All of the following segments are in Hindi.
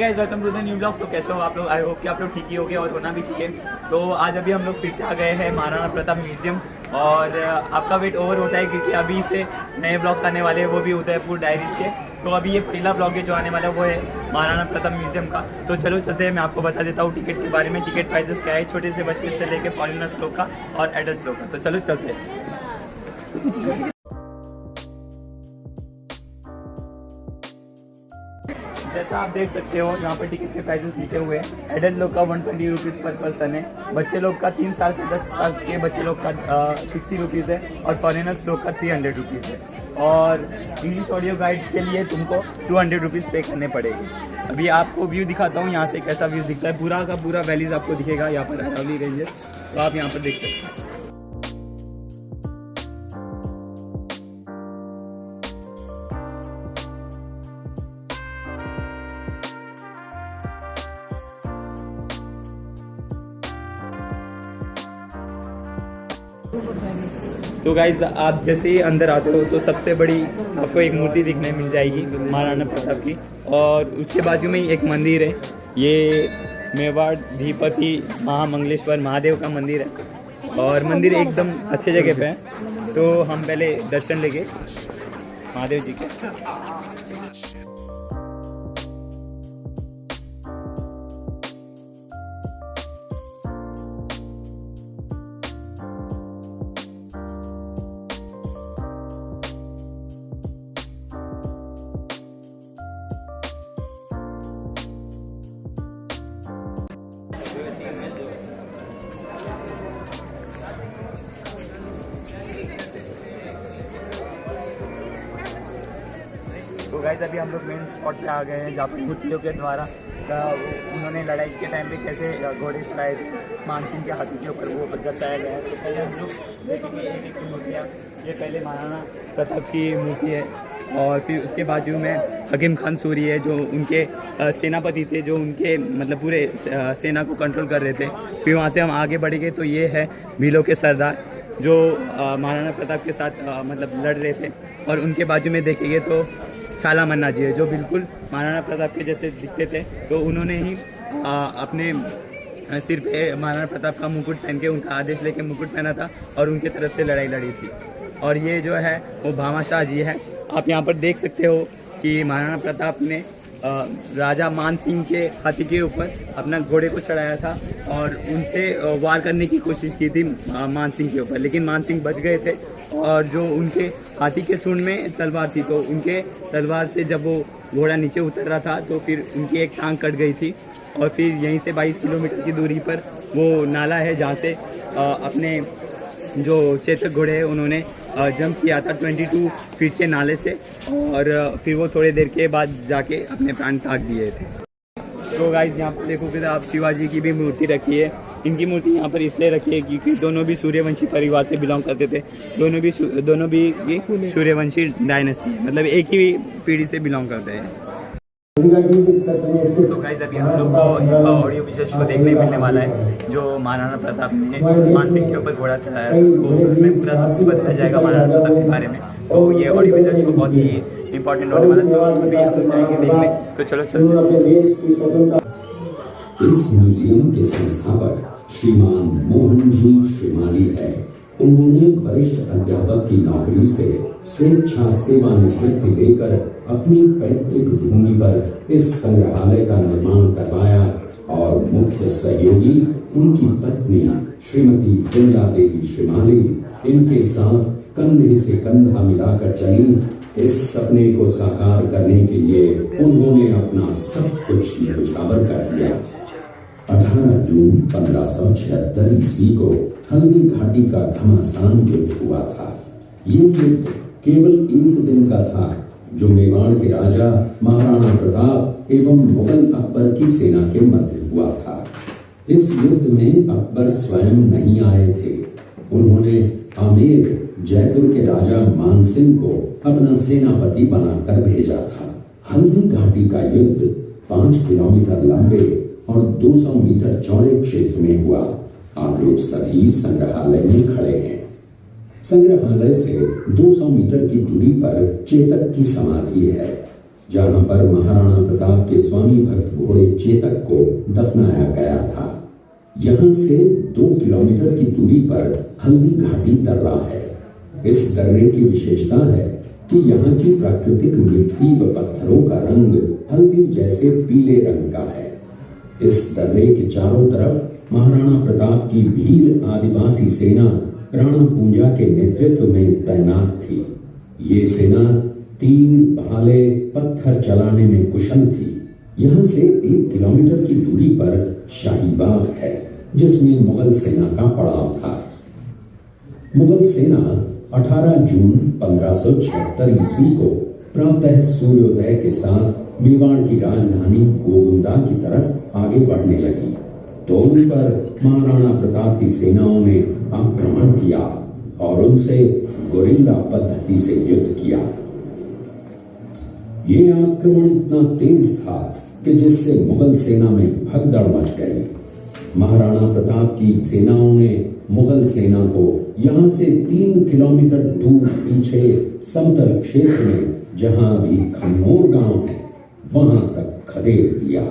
Guys welcome to the new blog. So कैसे हो आप लोग? आई होप कि आप लोग ठीक ही होंगे और होना भी चाहिए। तो आज अभी हम लोग फिर से आ गए हैं महाराणा प्रताप म्यूजियम और आपका वेट ओवर होता है क्योंकि अभी से नए ब्लॉग्स आने वाले हैं, वो भी उदयपुर डायरीज़ के। तो अभी ये पहला ब्लॉग है जो आने वाला है, वो है महाराणा प्रताप म्यूजियम का। तो चलो चलते हैं, मैं आपको बता देता हूँ टिकट के बारे में। टिकट प्राइसेस क्या है छोटे से बच्चे से लेकर फॉरेनर्स लोग का और एडल्ट लोग का। तो चलो चलते हैं। जैसा आप देख सकते हो यहाँ पर टिकट के प्राइसेस लिखे हुए हैं। एडल्ट लोग का 120 रुपीज़ पर पर्सन है, बच्चे लोग का 3 साल से 10 साल के बच्चे लोग का 60 रुपीज़ है और फॉरेनर्स लोग का 300 रुपीज़ है। और इंग्लिश ऑडियो गाइड के लिए तुमको 200 रुपीज़ पे करने पड़ेंगे। अभी आपको व्यू दिखाता हूँ यहाँ से कैसा व्यू दिखता है। पूरा का पूरा वैलीज आपको दिखेगा यहाँ पर, अरावली रेंजेस, तो आप यहाँ पर देख सकते हैं। तो गाइज आप जैसे ही अंदर आते हो तो सबसे बड़ी आपको एक मूर्ति दिखने मिल जाएगी महाराणा प्रताप की, और उसके बाजू में ही एक मंदिर है। ये मेवाड़धिपति महामंगलेश्वर महादेव का मंदिर है और मंदिर एकदम अच्छे जगह पे है। तो हम पहले दर्शन लेंगे महादेव जी के। तो गाइस अभी हम लोग मेन स्पॉट पे आ गए हैं जहाँ पर मूर्तियों के द्वारा उन्होंने लड़ाई के टाइम पे कैसे घोड़े चलाए थे मानसिंह के हाथी के ऊपर, वो दर्शाया गया है। तो पहले हम लोग देखेंगे एक एक मूर्तियाँ। ये पहले महाराणा प्रताप की मूर्ति है और फिर उसके बाजू में हकीम खान सूरी है जो उनके सेनापति थे, जो उनके मतलब पूरे सेना को कंट्रोल कर रहे थे। फिर वहाँ से हम आगे बढ़ेंगे तो ये है भीलों के सरदार जो महाराणा प्रताप के साथ मतलब लड़ रहे थे। और उनके बाजू में देखेंगे तो छाला मन्ना जी है जो बिल्कुल महाराणा प्रताप के जैसे दिखते थे। तो उन्होंने ही अपने सिर पे महाराणा प्रताप का मुकुट पहन के, उनका आदेश लेके मुकुट पहना था और उनके तरफ से लड़ाई लड़ी थी। और ये जो है वो भामाशाह जी है। आप यहाँ पर देख सकते हो कि महाराणा प्रताप ने राजा मान सिंह के हाथी के ऊपर अपना घोड़े को चढ़ाया था और उनसे वार करने की कोशिश की थी मान सिंह के ऊपर, लेकिन मान सिंह बच गए थे। और जो उनके हाथी के सूंड में तलवार थी, तो उनके तलवार से जब वो घोड़ा नीचे उतर रहा था तो फिर उनकी एक टांग कट गई थी। और फिर यहीं से 22 किलोमीटर की दूरी पर वो नाला है जहाँ से अपने जो चेतक घोड़े हैं उन्होंने जंप किया था 22 फीट के नाले से, और फिर वो थोड़ी देर के बाद जाके अपने प्राण त्याग दिए थे। तो गाइस यहाँ पर देखोगे तो आप शिवाजी की भी मूर्ति रखी है। इनकी मूर्ति यहाँ पर इसलिए रखी है क्योंकि दोनों भी सूर्यवंशी परिवार से बिलोंग करते थे। दोनों भी सूर्यवंशी डायनेस्टी, मतलब एक ही पीढ़ी से बिलोंग करते हैं। तो गाइस अभी हम लोग को ऑडियो विजुअल शो देखने मिलने वाला है जो महाराणा प्रताप ने मान सिंह के ऊपर घोड़ा चलाया, तो उसमें पूरा सब बताया जाएगा महाराणा प्रताप के बारे में। तो ये ऑडियो विजुअल शो बहुत ही इंपॉर्टेंट होने वाला है, तो अभी आप लोग जाएंगे देखने। तो चलो चलते। इस म्यूजियम के संस्थापक श्रीमान मोहन जी श्रीमाली है। उन्होंने वरिष्ठ अध्यापक की नौकरी से स्वेच्छा सेवानिवृत्ति लेकर अपनी पैतृक भूमि पर इस संग्रहालय का निर्माण करवाया और मुख्य सहयोगी उनकी पत्नी श्रीमती बिमला देवी श्रीमाली इनके साथ कंधे से कंधा मिलाकर चली। इस सपने को साकार करने के लिए उन्होंने अपना सब कुछ न्यौछावर कर दिया। 18 जून 1576 ईस्वी को हल्दी घाटी का घमासान युद्ध हुआ था। ये युद्ध केवल एक दिन का था जो मेवाड़ के राजा महाराणा प्रताप एवं मुगल अकबर की सेना के मध्य हुआ था। इस युद्ध में अकबर स्वयं नहीं आए थे। उन्होंने आमेर जयपुर के राजा मानसिंह को अपना सेनापति बनाकर भेजा था। हल्दी घाटी का युद्ध 5 किलोमीटर लंबे और 200 मीटर चौड़े क्षेत्र में हुआ। आप लोग सभी संग्रहालय में खड़े हैं। संग्रहालय से 200 मीटर की दूरी पर चेतक की समाधि है। जहां पर महाराणा प्रताप के स्वामी भक्त घोड़े चेतक को दफनाया गया था। यहां से 2 किलोमीटर की दूरी पर हल्दी घाटी दर्रा है। इस दर्रे की विशेषता है कि यहाँ की प्राकृतिक मिट्टी व पत्थरों का रंग हल्दी जैसे पीले रंग का है। इस दर्रे के चारों तरफ महाराणा प्रताप की भील आदिवासी सेना राणा पूंजा के नेतृत्व में तैनात थी। ये सेना तीर, भाले, पत्थर चलाने में कुशल थी। यहाँ से 1 किलोमीटर की दूरी पर शाही बाग है, जिसमें मुगल सेना का पड़ाव था। मुगल सेना 18 जून 1576 ईस्वी को प्रातः सूर्योदय के साथ मेवाड़ की राजधानी गोगुंदा की तरफ आगे बढ़ने लगी तो उन पर महाराणा प्रताप की सेनाओं ने आक्रमण किया और उनसे गोरिल्ला पद्धति से युद्ध किया। ये आक्रमण इतना तेज था कि जिससे मुगल सेना में भगदड़ मच गई। महाराणा प्रताप की सेनाओं ने मुगल सेना को यहाँ से 3 किलोमीटर दूर पीछे समतल क्षेत्र में, जहां अभी खमनोर गांव है, वहां तक खदेड़ दिया।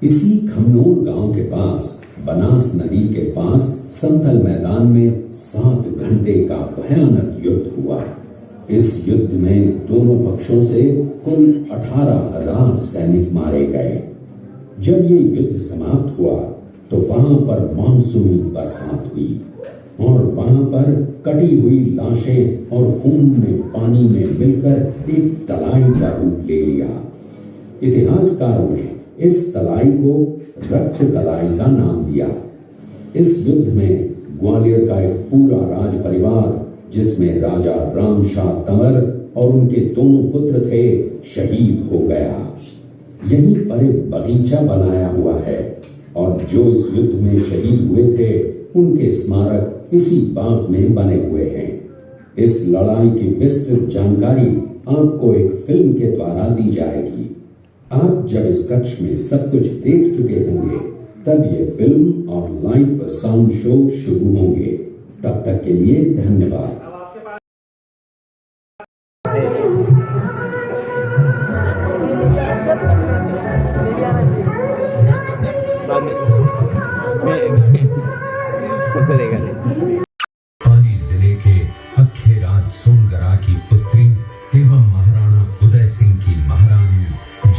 इसी खमनोर गांव के पास बनास नदी के पास समतल मैदान में 7 घंटे का भयानक युद्ध हुआ। इस युद्ध में दोनों पक्षों से कुल 18,000 सैनिक मारे गए। जब ये युद्ध समाप्त हुआ तो वहां पर मानसूनी बरसात हुई और वहां पर कटी हुई लाशें और खून ने पानी में मिलकर एक तलाई का रूप ले लिया। इतिहासकारों ने इस तलाई को रक्त तलाई का नाम दिया। इस युद्ध में ग्वालियर का एक पूरा राज परिवार, जिसमें राजा राम शाह तंवर और उनके दोनों पुत्र थे, शहीद हो गया। यहीं पर एक बगीचा बनाया हुआ है और जो इस युद्ध में शहीद हुए थे उनके स्मारक इसी बाग में बने हुए हैं। इस लड़ाई की विस्तृत जानकारी आपको एक फिल्म के द्वारा दी जाएगी। आप जब इस कक्ष में सब कुछ देख चुके होंगे तब ये फिल्म और लाइव व साउंड शो शुरू होंगे। तब तक के लिए धन्यवाद। पाली जिले के अखेराज सोनगरा की पुत्री एवं महाराणा उदय सिंह की महारानी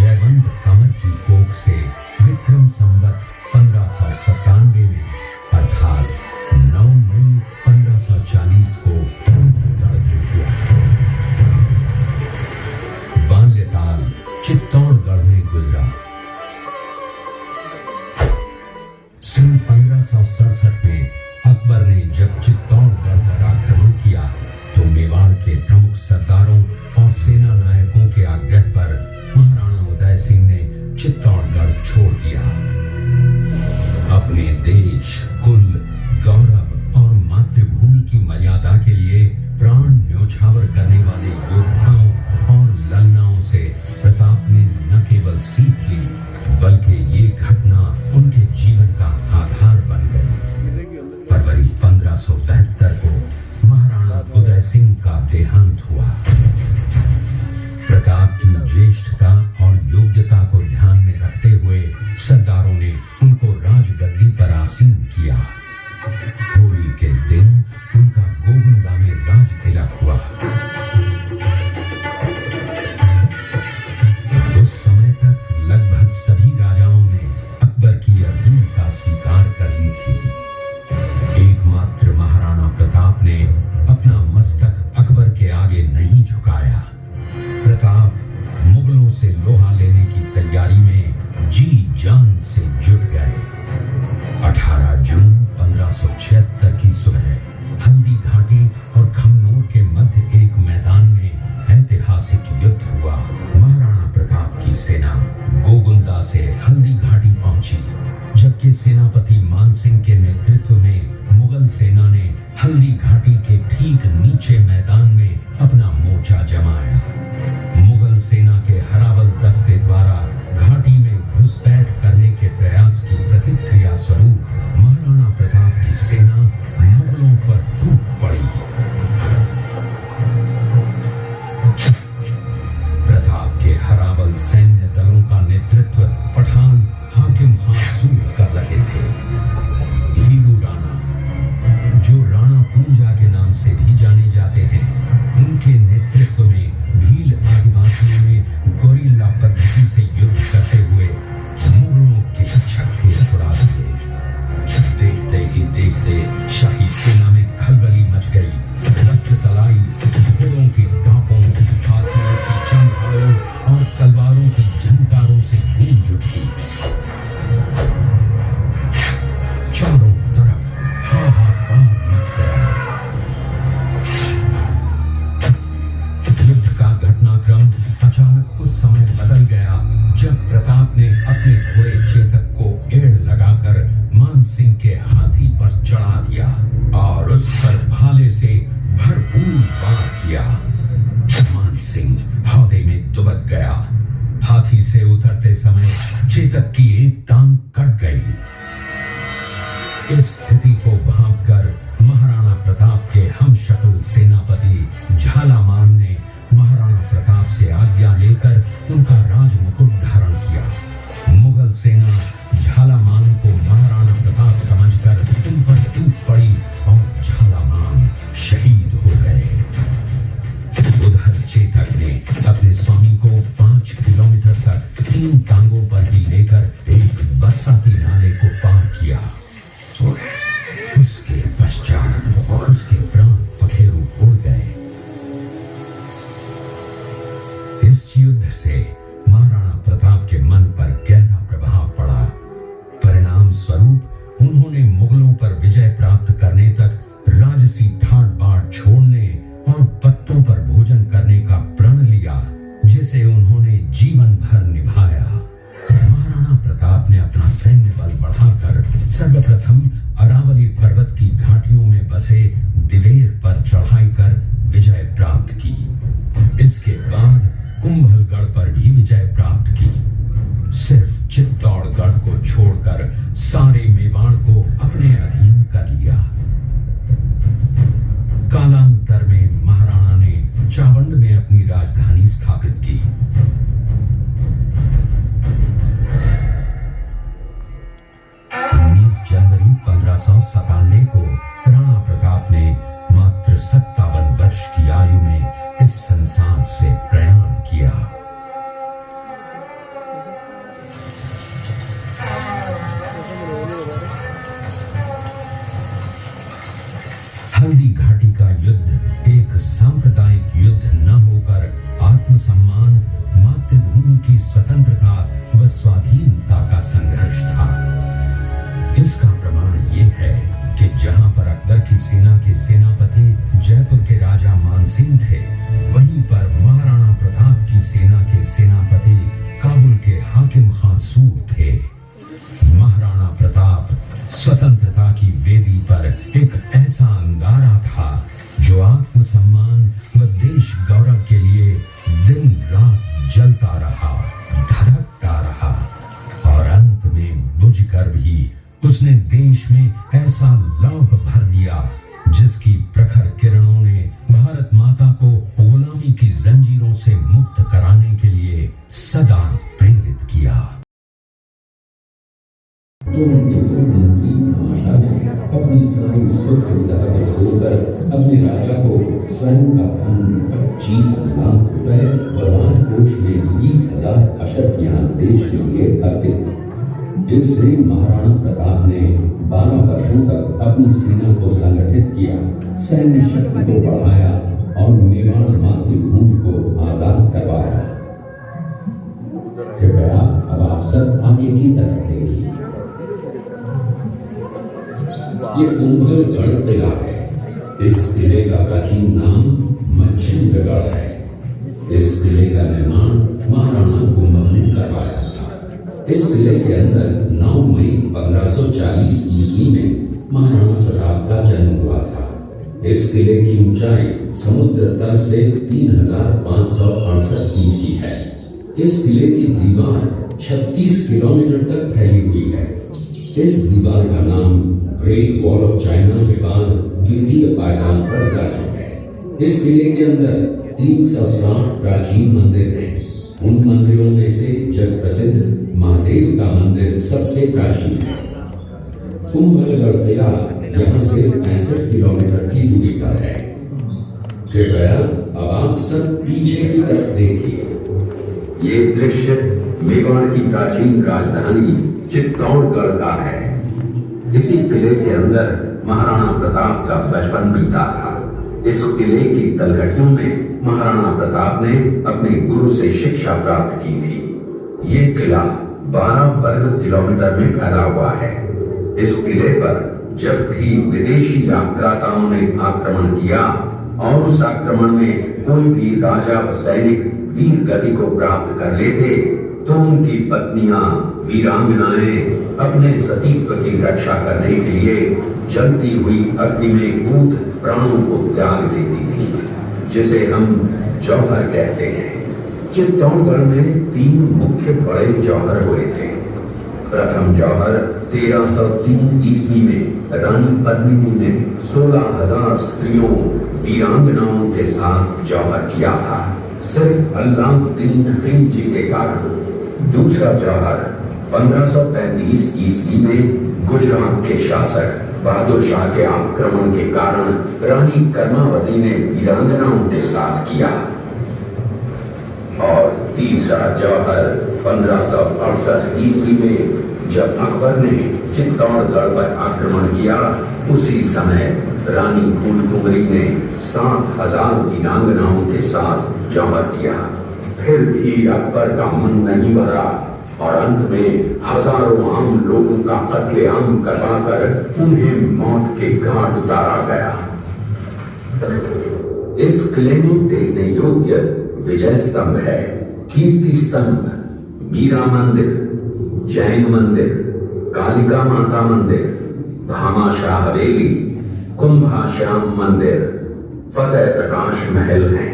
जयवंत कंवर की कोख से विक्रम संवत 1597 में अर्थात 9 मई 1540 को हुआ। बाल्यकाल चित्तौड़गढ़ में गुजरा। सन 1567 में अकबर ने जब चित्तौड़गढ़ पर आक्रमण किया तो मेवाड़ के प्रमुख सरदारों और सेना नायकों के आग्रह पर महाराणा उदय सिंह ने चित्तौड़गढ़ छोड़ दिया। अपने देश, कुल, गौरव और मातृभूमि की मर्यादा के लिए प्राण न्योछावर करने वाले योद्धाओं और ललनाओं से प्रताप ने न केवल सीख ली बल्कि ये घटना उनके जीवन का आधार बन गई। फरवरी 1572 को महाराणा उदय सिंह का देहांत हुआ। प्रताप की ज्येष्ठता और योग्यता को ध्यान में रखते हुए सरदारों ने उनको राजगद्दी पर आसीन किया। होली के दिन उनका गोगुंदा में राज तिलक हुआ। उस समय तक लगभग सभी राजाओं ने अकबर की अधीनता स्वीकार कर ली थी। एकमात्र महाराणा प्रताप ने अपना मस्तक अकबर के आगे नहीं झुकाया। प्रताप मुगलों से लोहा लेने की तैयारी में जी जान से जुट गए। 18 जून 1576 की सुबह हल्दी घाटी और खमनोर के मध्य एक मैदान में ऐतिहासिक युद्ध हुआ। महाराणा प्रताप की सेना गोगुंदा से हल्दी घाटी पहुंची, जबकि सेनापति मानसिंह के नेतृत्व में मुगल सेना ने हल्दी घाटी के ठीक नीचे मैदान में अपना मोर्चा जमाया। मुगल सेना के हरावल दस्ते द्वारा घाटी में घुसपैठ करने के प्रयास की प्रतिक्रिया स्वरूप महाराणा प्रताप की सेना मुगलों पर टूट पड़ी। प्रताप के हरावल जाने जाते हैं। उनके नेतृत्व में भील आदिवासियों ने गोरिल्ला पद्धति से युद्ध करते हुए मुगलों के छक्के छुड़ा दिए। देखते ही देखते शाही सेना में खलबली मच गई। रक्त तलाई घोड़ों की टापों, हाथियों की चमगादड़ों और तलवारों की झंकारों से गूंज उठी। चारों तरफ हाहाकार मच गया। युद्ध का घटनाक्रम अचानक उस समय बदल गया जब प्रताप ने अपने घोड़े चेतक को एड़ लगाकर मानसिंह के हाथी पर चढ़ा दिया और उस पर भाले से भरपूर वार किया। मानसिंह हौदे में दुबक गया। हाथी से उतरते समय चेतक की एक टांग कट गई। इस स्थिति को भांपकर महाराणा प्रताप के हमशक्ल सेनापति झालामान ने महाराणा प्रताप से आज्ञा लेकर उनका राजमुकुट धारण किया। मुगल सेना झालामान को महाराणा प्रताप समझकर उन पर टूट पड़ी और झालामान शहीद हो गए। उधर चेतक ने अपने स्वामी को 5 किलोमीटर तक 3 टांगों पर ही लेकर एक बरसाती नाले को पार किया। उसके पश्चात उसके प्राण पखेरु उड़ गए। इस युद्ध से महाराणा प्रताप के मन पर गहरा प्रभाव पड़ा। परिणाम स्वरूप उन्होंने मुगलों पर विजय प्राप्त करने तक राजसी ठाट बाट छोड़ने और पत्तों पर भोजन करने का प्रण लिया, जिसे उन्होंने जीवन भर निभाया। महाराणा प्रताप ने अपना सैन्य बल बढ़ाकर सर्वप्रथम अरावली पर्वत की घाटियों में बसे दिवेर पर चढ़ाई कर विजय प्राप्त की। इसके बाद कुंभलगढ़ पर भी विजय प्राप्त की। सिर्फ चित्तौड़गढ़ को छोड़कर सारे मेवाड़ को अपने अधीन कर लिया। कालांतर में महाराणा ने चावंड में अपनी राजधानी स्थापित की। 19 जनवरी 1597 को राणा प्रताप ने मात्र 57 वर्ष की आयु में इस संसार से प्रयाण किया। हल्दी घाटी का युद्ध एक सांप्रदायिक युद्ध न होकर आत्मसम्मान, मातृभूमि की स्वतंत्रता व स्वाधीनता का संघर्ष था। इसका प्रमाण ये है कि जहां पर अकबर की सेना के सेनापति जयपुर के राजा मानसिंह थे, वहीं पर महाराणा प्रताप की सेना के सेनापति काबुल के हाकिम खां सूर थे। महाराणा प्रताप स्वतंत्रता की वेदी पर एक ऐसा अंगारा था जो आत्मसम्मान व देश गौरव के लिए दिन रात जलता रहा, धधकता रहा और अंत में बुझकर भी उसने देश में ऐसा लौह भर दिया जिसकी प्रखर किरणों ने भारत माता को गुलामी की जंजीरों से मुक्त कराने के लिए सदा प्रेरित किया। अपनी सारी सुख सुविधा को छोड़कर अपने राजा को स्वयं का धन 25 लाख रुपए और राजकोष में 20,000 अशर्फियां देश के लिए अर्पित, जिससे महाराणा प्रताप ने 12 वर्षों तक अपनी सेना को संगठित किया, सैन्य शक्ति को बढ़ाया और मेवाड़ मातृभूमि को आजाद करवाया। कृपया अब आप सब आगे की तरफ देखिए। ये कुंभलगढ़ किला है। इस किले का प्राचीन नाम मच्छिंद्रगढ़ है। इस किले का निर्माण महाराणा कुंभल ने करवाया था। इस किले के अंदर 9 मई 1540 ईस्वी में महाराणा प्रताप का जन्म हुआ था। इस किले की ऊंचाई समुद्र तल से 3568 फीट की है। इस किले की दीवार 36 किलोमीटर तक फैली हुई है। इस दीवार का नाम ग्रेट वॉल ऑफ चाइना के बाद द्वितीय पायदान पर दर्ज है। इस किले के अंदर 360 प्राचीन मंदिर हैं। उन मंदिरों में से जग प्रसिद्ध महादेव का मंदिर सबसे प्राचीन है। कुंभलगढ़ किला यहाँ से 65 किलोमीटर की दूरी पर है। कृपया अब आप सब पीछे की तरफ देखिए। ये दृश्य मेवाड़ की प्राचीन राजधानी चित्तौड़गढ़ का है। इसी किले के अंदर महाराणा प्रताप का बचपन बीता था। इस किले की तलहटियों में महाराणा प्रताप ने अपने गुरु से शिक्षा प्राप्त की थी। ये किला 12 वर्ग किलोमीटर में फैला हुआ है। इस किले पर जब भी विदेशी आक्रांताओं ने आक्रमण किया और उस आक्रमण में कोई भी राजा व सैनिक वीर गति को प्राप्त कर लेते तो उनकी पत्नियां वीरांगनाएं अपने सतीत्व की रक्षा करने के लिए जलती हुई अग्नि में कूद प्राणों को त्याग देती थी, जिसे हम जौहर कहते हैं। चित्तौड़गढ़ में 3 मुख्य बड़े जौहर हुए थे। प्रथम जौहर 1303 ईस्वी में रानी पद्मिनी ने 16,000 स्त्रियों वीरांगनाओं के साथ जौहर किया था, सिर्फ अल्लाउद्दीन खिलजी के कारण। दूसरा जौहर 1535 ईस्वी में गुजरात के शासक बहादुर शाह के आक्रमण के कारण रानी कर्मावती ने वीरांगनाओं के साथ किया। और तीसरा जौहर 1568 ईस्वी में जब अकबर ने चित्तौड़गढ़ पर आक्रमण किया, उसी समय रानी फूलकुंवरी ने 7,000 वीरांगनाओं के साथ जौहर किया। फिर भी अकबर का मन नहीं भरा और अंत में हजारों आम लोगों का कत्लेआम करवाकर उन्हें मौत के घाट उतारा गया। इस किले में देखने योग्य विजय स्तंभ है, कीर्ति स्तंभ, मीरा मंदिर, जैन मंदिर, कालिका माता मंदिर, भामाशाह हवेली, कुंभाश्याम मंदिर, फतेह प्रकाश महल है।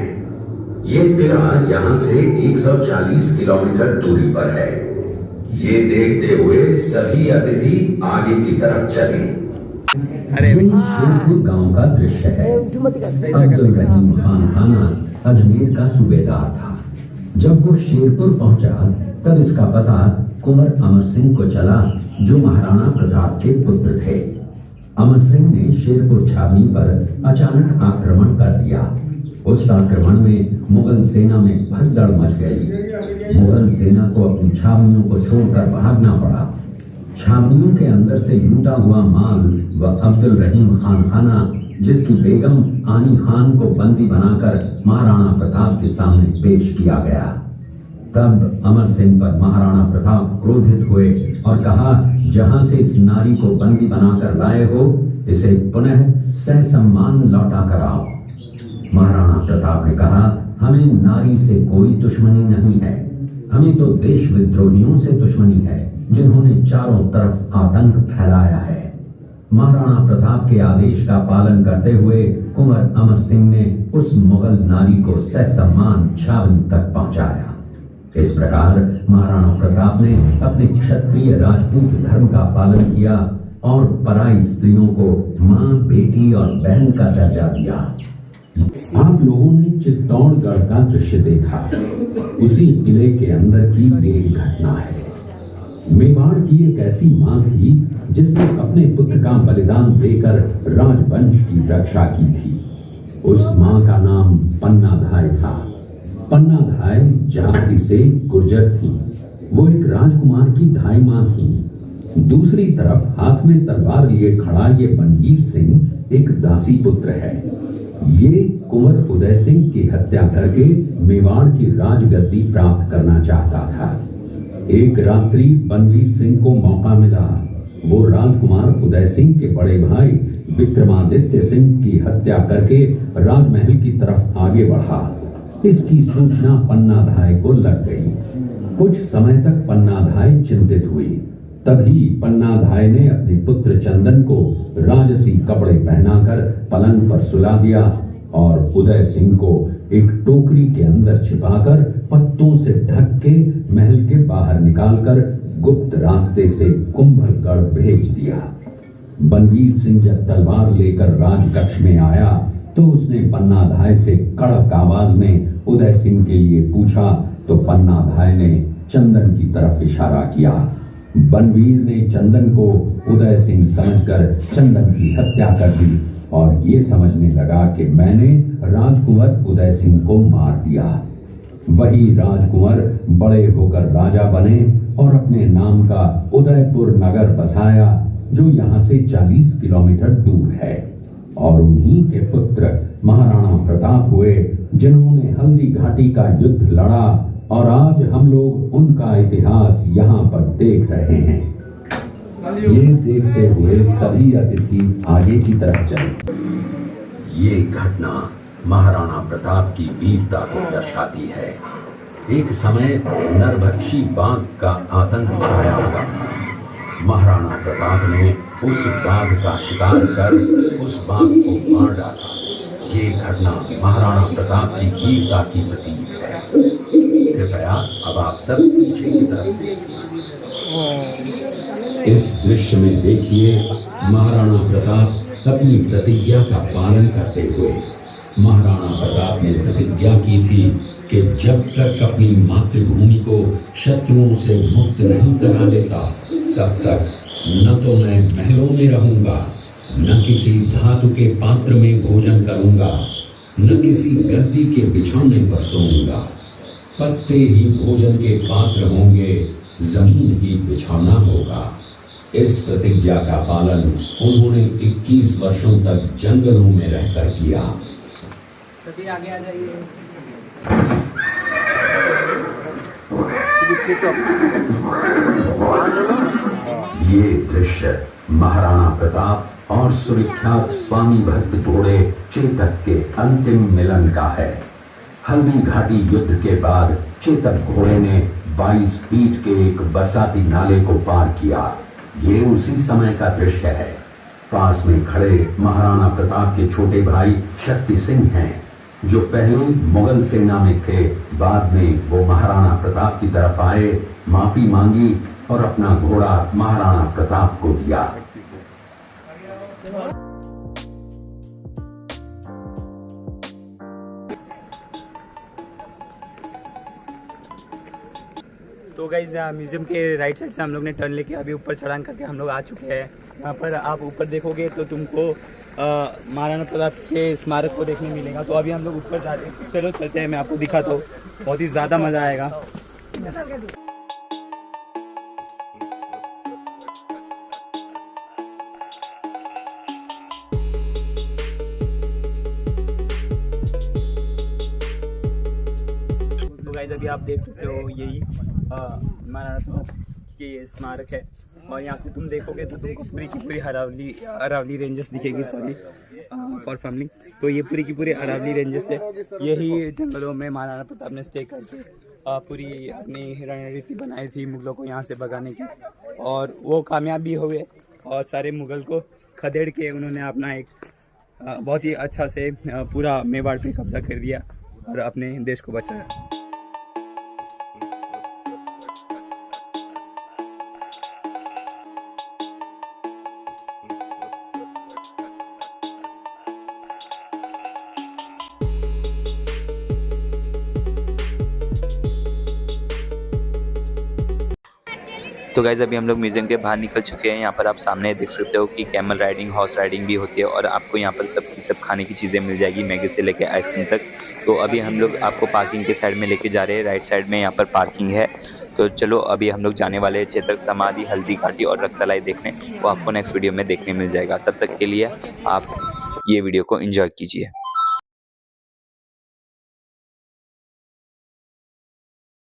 ये किला यहाँ से 140 किलोमीटर दूरी पर है। ये देखते हुए सभी अतिथि आगे की तरफ चले। अरे शेरपुर गांव का दृश्य है। अब्दुल रहीम खान खाना अजमेर का सूबेदार था। जब वो शेरपुर पहुंचा तब इसका पता कुंवर अमर सिंह को चला, जो महाराणा प्रताप के पुत्र थे। अमर सिंह ने शेरपुर छावनी पर अचानक आक्रमण कर दिया। उस आक्रमण में मुगल सेना में भगदड़ मच गई। मुगल सेना को अपनी छावनियों को छोड़कर भागना पड़ा। छावनियों के अंदर से लूटा हुआ माल व अब्दुल रहीम खान खाना, जिसकी बेगम आनी खान को बंदी बनाकर महाराणा प्रताप के सामने पेश किया गया। तब अमर सिंह पर महाराणा प्रताप क्रोधित हुए और कहा, जहां से इस नारी को बंदी बनाकर लाए हो, इसे पुनः ससम्मान लौटा कर आओ। महाराणा प्रताप ने कहा, हमें नारी से कोई दुश्मनी नहीं है, हमें तो देश विद्रोहियों से दुश्मनी है, जिन्होंने चारों तरफ आतंक फैलाया है। महाराणा प्रताप के आदेश का पालन करते हुए कुंवर अमर सिंह ने उस मुगल नारी को ससम्मान छावनी तक पहुंचाया। इस प्रकार महाराणा प्रताप ने अपने क्षत्रिय राजपूत धर्म का पालन किया और पराई स्त्रियों को मां, बेटी और बहन का दर्जा दिया। आप लोगों ने चित्तौड़गढ़ का दृश्य देखा। उसी किले के अंदर की एक घटना है। मेवाड़ की एक ऐसी मां थी जिसने अपने पुत्र का बलिदान देकर राजवंश की रक्षा की थी। उस मां का नाम पन्नाधाय था। पन्नाधाय जाति से गुर्जर थी। वो एक राजकुमार की धाई मां थी। दूसरी तरफ हाथ में तलवार लिए खड़ा ये बनवीर सिंह एक दासी पुत्र है। ये कुंवर उदय सिंह की हत्या करके मेवाड़ की राजगद्दी प्राप्त करना चाहता था। एक रात्रि बनवीर सिंह को मौका मिला। वो राजकुमार उदय सिंह के बड़े भाई विक्रमादित्य सिंह की हत्या करके राजमहल की तरफ आगे बढ़ा। इसकी सूचना पन्नाधाय को लग गई। कुछ समय तक पन्नाधाय चिंतित हुई। तभी पन्नाधाय ने अपने पुत्र चंदन को राजसी कपड़े पहनाकर पलंग पर सुला दिया और उदय सिंह को एक टोकरी के अंदर छिपाकर पत्तों से ढक के महल के बाहर निकालकर गुप्त रास्ते से कुंभलगढ़ भेज दिया। बनवीर सिंह जब तलवार लेकर राजकक्ष में आया तो उसने पन्नाधाय से कड़क आवाज में उदय सिंह के लिए पूछा, तो पन्नाधाय ने चंदन की तरफ इशारा किया। बनवीर ने चंदन को उदय सिंह समझकर चंदन की हत्या कर दी और ये समझने लगा कि मैंने राजकुंवर उदय सिंह को मार दिया। वही राजकुंवर बड़े होकर राजा बने और अपने नाम का उदयपुर नगर बसाया, जो यहाँ से 40 किलोमीटर दूर है। और उन्हीं के पुत्र महाराणा प्रताप हुए, जिन्होंने हल्दी घाटी का युद्ध लड़ा, और आज हम लोग उनका इतिहास यहाँ पर देख रहे हैं। ये देखते हुए सभी अतिथि आगे की तरफ चले। ये घटना महाराणा प्रताप की वीरता को दर्शाती है। एक समय नरभक्षी बाघ का आतंक छाया हुआ था। महाराणा प्रताप ने उस बाघ का शिकार कर उस बाघ को मार डाला। ये घटना महाराणा प्रताप की वीरता की प्रतीक है। कृपया अब आप सब पीछे की तरफ देखिए। इस दृश्य में देखिए महाराणा प्रताप अपनी प्रतिज्ञा का पालन करते हुए। महाराणा प्रताप ने प्रतिज्ञा की थी कि जब तक अपनी मातृभूमि को शत्रुओं से मुक्त नहीं करा लेता, तब तक न तो मैं महलों में रहूंगा, न किसी धातु के पात्र में भोजन करूंगा, न किसी गद्दी के बिछौने पर सोऊंगा। पत्ते ही भोजन के पात्र होंगे, जमीन ही बिछौना होगा। इस प्रतिज्ञा का पालन उन्होंने 21 वर्षों तक जंगलों में रहकर किया। आगे आ जाइए। ये दृश्य महाराणा प्रताप और सुविख्यात स्वामी भक्त घोड़े चेतक के अंतिम मिलन का है। हल्दी घाटी युद्ध के बाद चेतक घोड़े ने 22 फीट के एक बरसाती नाले को पार किया। ये उसी समय का दृश्य है। पास में खड़े महाराणा प्रताप के छोटे भाई शक्ति सिंह हैं, जो पहले मुगल सेना में थे। बाद में वो महाराणा प्रताप की तरफ आए, माफी मांगी और अपना घोड़ा महाराणा प्रताप को दिया। तो गाइस म्यूज़ियम के राइट साइड से हम लोग ने टर्न लेके अभी ऊपर चढ़ान करके हम लोग आ चुके हैं। यहाँ पर आप ऊपर देखोगे तो तुमको महाराणा प्रताप के स्मारक को देखने मिलेगा। तो अभी हम लोग ऊपर जाते हैं। चलो चलते हैं, मैं आपको दिखाता हूँ, बहुत ही ज़्यादा मज़ा आएगा। तो गाइस अभी आप देख सकते हो यही महाराणा प्रताप की स्मारक है। और यहाँ से तुम देखोगे तो तुमको पूरी की पूरी अरावली रेंजेस दिखेगी। Sorry for family. तो ये पूरी की पूरी अरावली रेंजेस है। यही जंगलों में महाराणा प्रताप ने स्टे करके पूरी अपनी रणनीति बनाई थी मुगलों को यहाँ से भगाने की, और वो कामयाब भी हुए। और सारे मुगल को खदेड़ के उन्होंने अपना एक बहुत ही अच्छा से पूरा मेवाड़ पे कब्जा कर दिया और अपने देश को बचाया। तो गाइज़ अभी हम लोग म्यूज़ियम के बाहर निकल चुके हैं। यहाँ पर आप सामने देख सकते हो कि कैमल राइडिंग, हॉर्स राइडिंग भी होती है, और आपको यहाँ पर सब खाने की चीज़ें मिल जाएगी, मैगी से लेके आइसक्रीम तक। तो अभी हम लोग आपको पार्किंग के साइड में लेके जा रहे हैं। राइट साइड में यहाँ पर पार्किंग है। तो चलो अभी हम लोग जाने वाले हैं चेतक समाधि, हल्दी घाटी और रक्तलाई देखने। वो आपको नेक्स्ट वीडियो में देखने मिल जाएगा। तब तक के लिए आप ये वीडियो को एंजॉय कीजिए।